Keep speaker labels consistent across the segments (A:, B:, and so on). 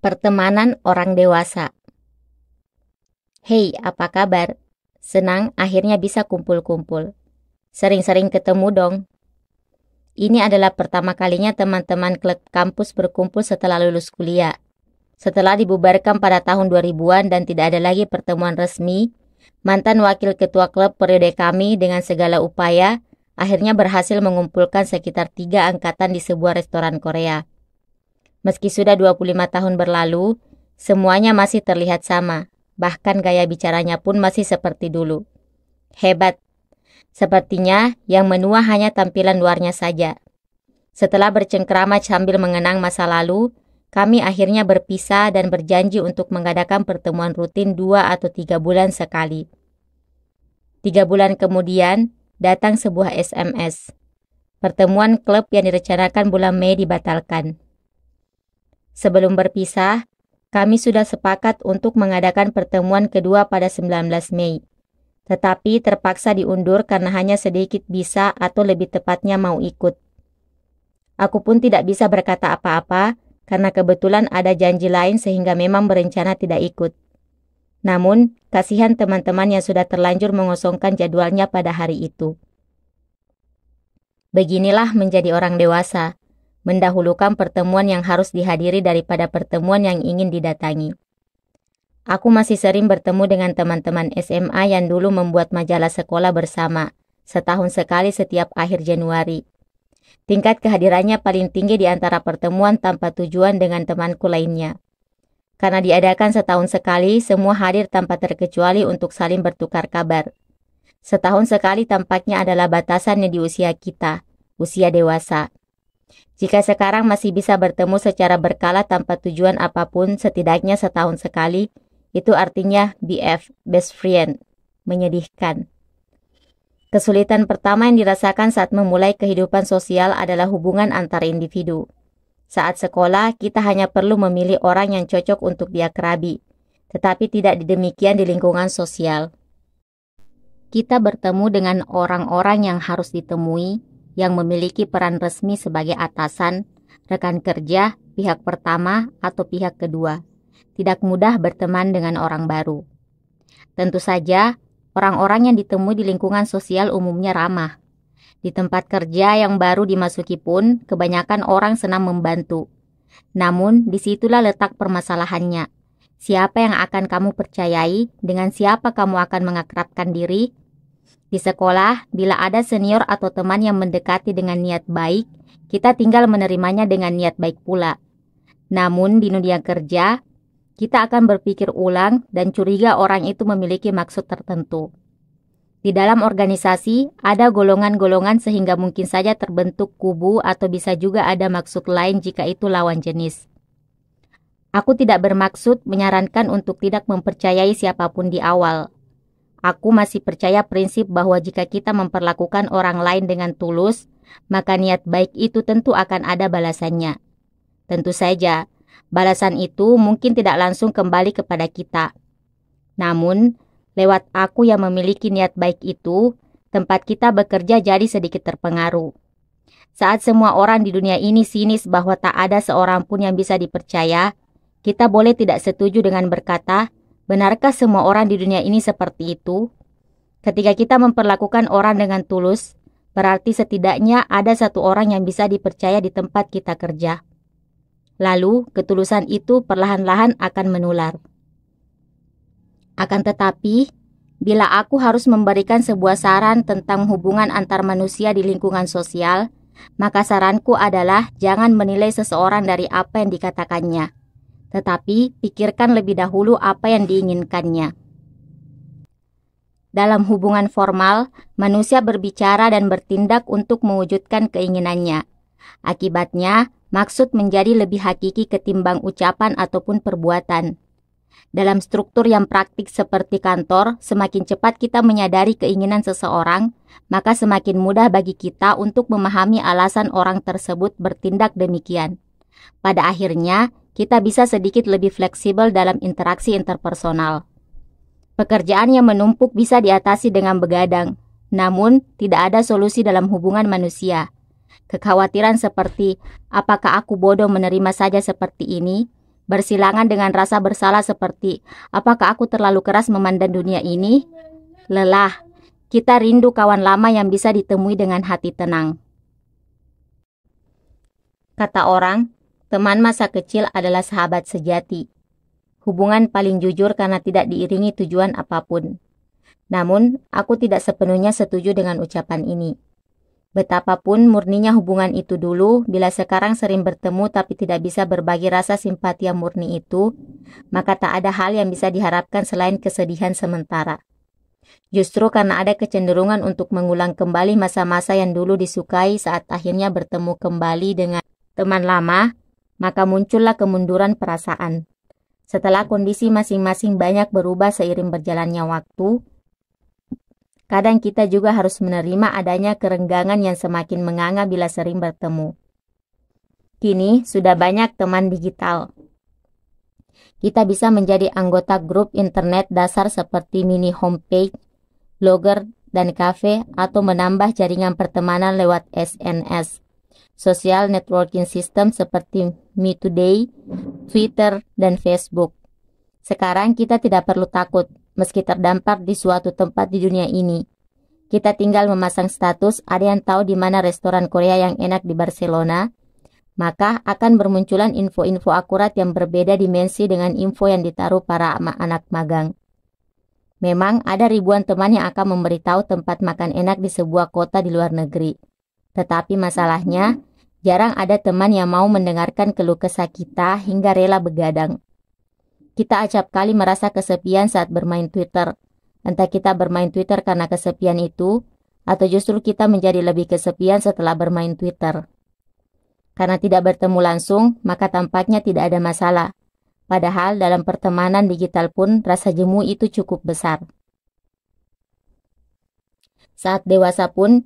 A: Pertemanan orang dewasa. Hei, apa kabar? Senang akhirnya bisa kumpul-kumpul. Sering-sering ketemu dong. Ini adalah pertama kalinya teman-teman klub kampus berkumpul setelah lulus kuliah. Setelah dibubarkan pada tahun 2000-an dan tidak ada lagi pertemuan resmi, mantan wakil ketua klub periode kami dengan segala upaya akhirnya berhasil mengumpulkan sekitar 3 angkatan di sebuah restoran Korea. Meski sudah 25 tahun berlalu, semuanya masih terlihat sama. Bahkan gaya bicaranya pun masih seperti dulu. Hebat. Sepertinya yang menua hanya tampilan luarnya saja. Setelah bercengkrama sambil mengenang masa lalu, kami akhirnya berpisah dan berjanji untuk mengadakan pertemuan rutin 2 atau 3 bulan sekali. 3 bulan kemudian, datang sebuah SMS. Pertemuan klub yang direncanakan bulan Mei dibatalkan. Sebelum berpisah, kami sudah sepakat untuk mengadakan pertemuan kedua pada 19 Mei. Tetapi terpaksa diundur karena hanya sedikit bisa atau lebih tepatnya mau ikut. Aku pun tidak bisa berkata apa-apa karena kebetulan ada janji lain sehingga memang berencana tidak ikut. Namun, kasihan teman-teman yang sudah terlanjur mengosongkan jadwalnya pada hari itu. Beginilah menjadi orang dewasa. Mendahulukan pertemuan yang harus dihadiri daripada pertemuan yang ingin didatangi. Aku masih sering bertemu dengan teman-teman SMA yang dulu membuat majalah sekolah bersama, setahun sekali setiap akhir Januari. Tingkat kehadirannya paling tinggi di antara pertemuan tanpa tujuan dengan temanku lainnya. Karena diadakan setahun sekali, semua hadir tanpa terkecuali untuk saling bertukar kabar. Setahun sekali tampaknya adalah batasannya di usia kita, usia dewasa. Jika sekarang masih bisa bertemu secara berkala tanpa tujuan apapun setidaknya setahun sekali, itu artinya BF, best friend. Menyedihkan. Kesulitan pertama yang dirasakan saat memulai kehidupan sosial adalah hubungan antar individu. Saat sekolah, kita hanya perlu memilih orang yang cocok untuk diakrabi, tetapi tidak demikian di lingkungan sosial. Kita bertemu dengan orang-orang yang harus ditemui, yang memiliki peran resmi sebagai atasan, rekan kerja, pihak pertama, atau pihak kedua. Tidak mudah berteman dengan orang baru. Tentu saja, orang-orang yang ditemui di lingkungan sosial umumnya ramah. Di tempat kerja yang baru dimasuki pun, kebanyakan orang senang membantu. Namun, disitulah letak permasalahannya. Siapa yang akan kamu percayai, dengan siapa kamu akan mengakrabkan diri? Di sekolah, bila ada senior atau teman yang mendekati dengan niat baik, kita tinggal menerimanya dengan niat baik pula. Namun di dunia kerja, kita akan berpikir ulang dan curiga orang itu memiliki maksud tertentu. Di dalam organisasi, ada golongan-golongan sehingga mungkin saja terbentuk kubu atau bisa juga ada maksud lain jika itu lawan jenis. Aku tidak bermaksud menyarankan untuk tidak mempercayai siapapun di awal. Aku masih percaya prinsip bahwa jika kita memperlakukan orang lain dengan tulus, maka niat baik itu tentu akan ada balasannya. Tentu saja, balasan itu mungkin tidak langsung kembali kepada kita. Namun, lewat aku yang memiliki niat baik itu, tempat kita bekerja jadi sedikit terpengaruh. Saat semua orang di dunia ini sinis bahwa tak ada seorang pun yang bisa dipercaya, kita boleh tidak setuju dengan berkata, benarkah semua orang di dunia ini seperti itu? Ketika kita memperlakukan orang dengan tulus, berarti setidaknya ada satu orang yang bisa dipercaya di tempat kita kerja. Lalu, ketulusan itu perlahan-lahan akan menular. Akan tetapi, bila aku harus memberikan sebuah saran tentang hubungan antar manusia di lingkungan sosial, maka saranku adalah jangan menilai seseorang dari apa yang dikatakannya. Tetapi pikirkan lebih dahulu apa yang diinginkannya. Dalam hubungan formal, manusia berbicara dan bertindak untuk mewujudkan keinginannya. Akibatnya, maksud menjadi lebih hakiki ketimbang ucapan ataupun perbuatan. Dalam struktur yang praktik seperti kantor, semakin cepat kita menyadari keinginan seseorang, maka semakin mudah bagi kita untuk memahami alasan orang tersebut bertindak demikian. Pada akhirnya, kita bisa sedikit lebih fleksibel dalam interaksi interpersonal. Pekerjaan yang menumpuk bisa diatasi dengan begadang, namun tidak ada solusi dalam hubungan manusia. Kekhawatiran seperti, apakah aku bodoh menerima saja seperti ini, bersilangan dengan rasa bersalah seperti, apakah aku terlalu keras memandang dunia ini? Lelah, kita rindu kawan lama yang bisa ditemui dengan hati tenang. Kata orang, teman masa kecil adalah sahabat sejati. Hubungan paling jujur karena tidak diiringi tujuan apapun. Namun, aku tidak sepenuhnya setuju dengan ucapan ini. Betapapun murninya hubungan itu dulu, bila sekarang sering bertemu tapi tidak bisa berbagi rasa simpati yang murni itu, maka tak ada hal yang bisa diharapkan selain kesedihan sementara. Justru karena ada kecenderungan untuk mengulang kembali masa-masa yang dulu disukai saat akhirnya bertemu kembali dengan teman lama, maka muncullah kemunduran perasaan. Setelah kondisi masing-masing banyak berubah seiring berjalannya waktu, kadang kita juga harus menerima adanya kerenggangan yang semakin menganga bila sering bertemu. Kini sudah banyak teman digital. Kita bisa menjadi anggota grup internet dasar seperti mini homepage, blogger, dan kafe, atau menambah jaringan pertemanan lewat SNS. Social networking system seperti Me Today, Twitter, dan Facebook. Sekarang kita tidak perlu takut meski terdampar di suatu tempat di dunia ini. Kita tinggal memasang status, ada yang tahu di mana restoran Korea yang enak di Barcelona, maka akan bermunculan info-info akurat yang berbeda dimensi dengan info yang ditaruh para anak magang. Memang ada ribuan teman yang akan memberitahu tempat makan enak di sebuah kota di luar negeri. Tetapi masalahnya, jarang ada teman yang mau mendengarkan keluh kesah kita hingga rela begadang. Kita acap kali merasa kesepian saat bermain Twitter. Entah kita bermain Twitter karena kesepian itu, atau justru kita menjadi lebih kesepian setelah bermain Twitter. Karena tidak bertemu langsung, maka tampaknya tidak ada masalah. Padahal dalam pertemanan digital pun rasa jemu itu cukup besar. Saat dewasa pun,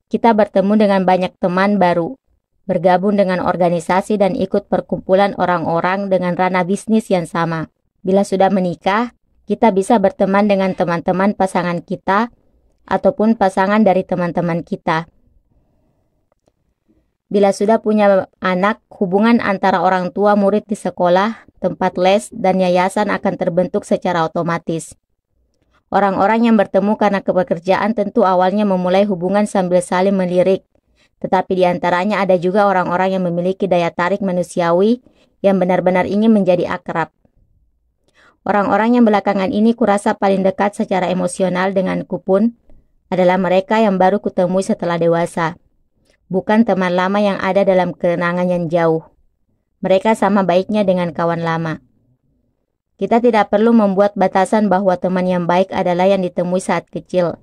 A: kita bertemu dengan banyak teman baru, bergabung dengan organisasi dan ikut perkumpulan orang-orang dengan ranah bisnis yang sama. Bila sudah menikah, kita bisa berteman dengan teman-teman pasangan kita ataupun pasangan dari teman-teman kita. Bila sudah punya anak, hubungan antara orang tua, murid di sekolah, tempat les, dan yayasan akan terbentuk secara otomatis. Orang-orang yang bertemu karena pekerjaan tentu awalnya memulai hubungan sambil saling melirik, tetapi di antaranya ada juga orang-orang yang memiliki daya tarik manusiawi yang benar-benar ingin menjadi akrab. Orang-orang yang belakangan ini kurasa paling dekat secara emosional denganku pun adalah mereka yang baru kutemui setelah dewasa, bukan teman lama yang ada dalam kenangan yang jauh. Mereka sama baiknya dengan kawan lama. Kita tidak perlu membuat batasan bahwa teman yang baik adalah yang ditemui saat kecil,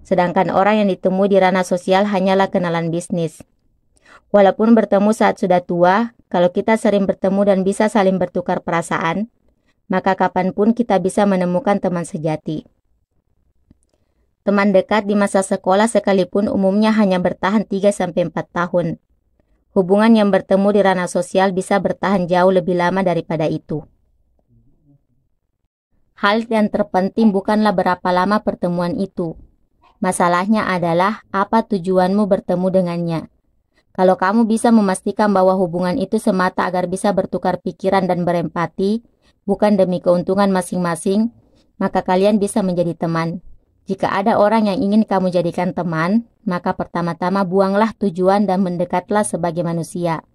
A: sedangkan orang yang ditemui di ranah sosial hanyalah kenalan bisnis. Walaupun bertemu saat sudah tua, kalau kita sering bertemu dan bisa saling bertukar perasaan, maka kapanpun kita bisa menemukan teman sejati. Teman dekat di masa sekolah sekalipun umumnya hanya bertahan 3-4 tahun. Hubungan yang bertemu di ranah sosial bisa bertahan jauh lebih lama daripada itu. Hal yang terpenting bukanlah berapa lama pertemuan itu. Masalahnya adalah apa tujuanmu bertemu dengannya. Kalau kamu bisa memastikan bahwa hubungan itu semata agar bisa bertukar pikiran dan berempati, bukan demi keuntungan masing-masing, maka kalian bisa menjadi teman. Jika ada orang yang ingin kamu jadikan teman, maka pertama-tama buanglah tujuan dan mendekatlah sebagai manusia.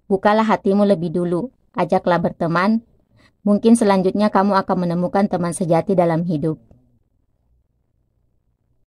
A: Bukalah hatimu lebih dulu, ajaklah berteman. Mungkin selanjutnya kamu akan menemukan teman sejati dalam hidup.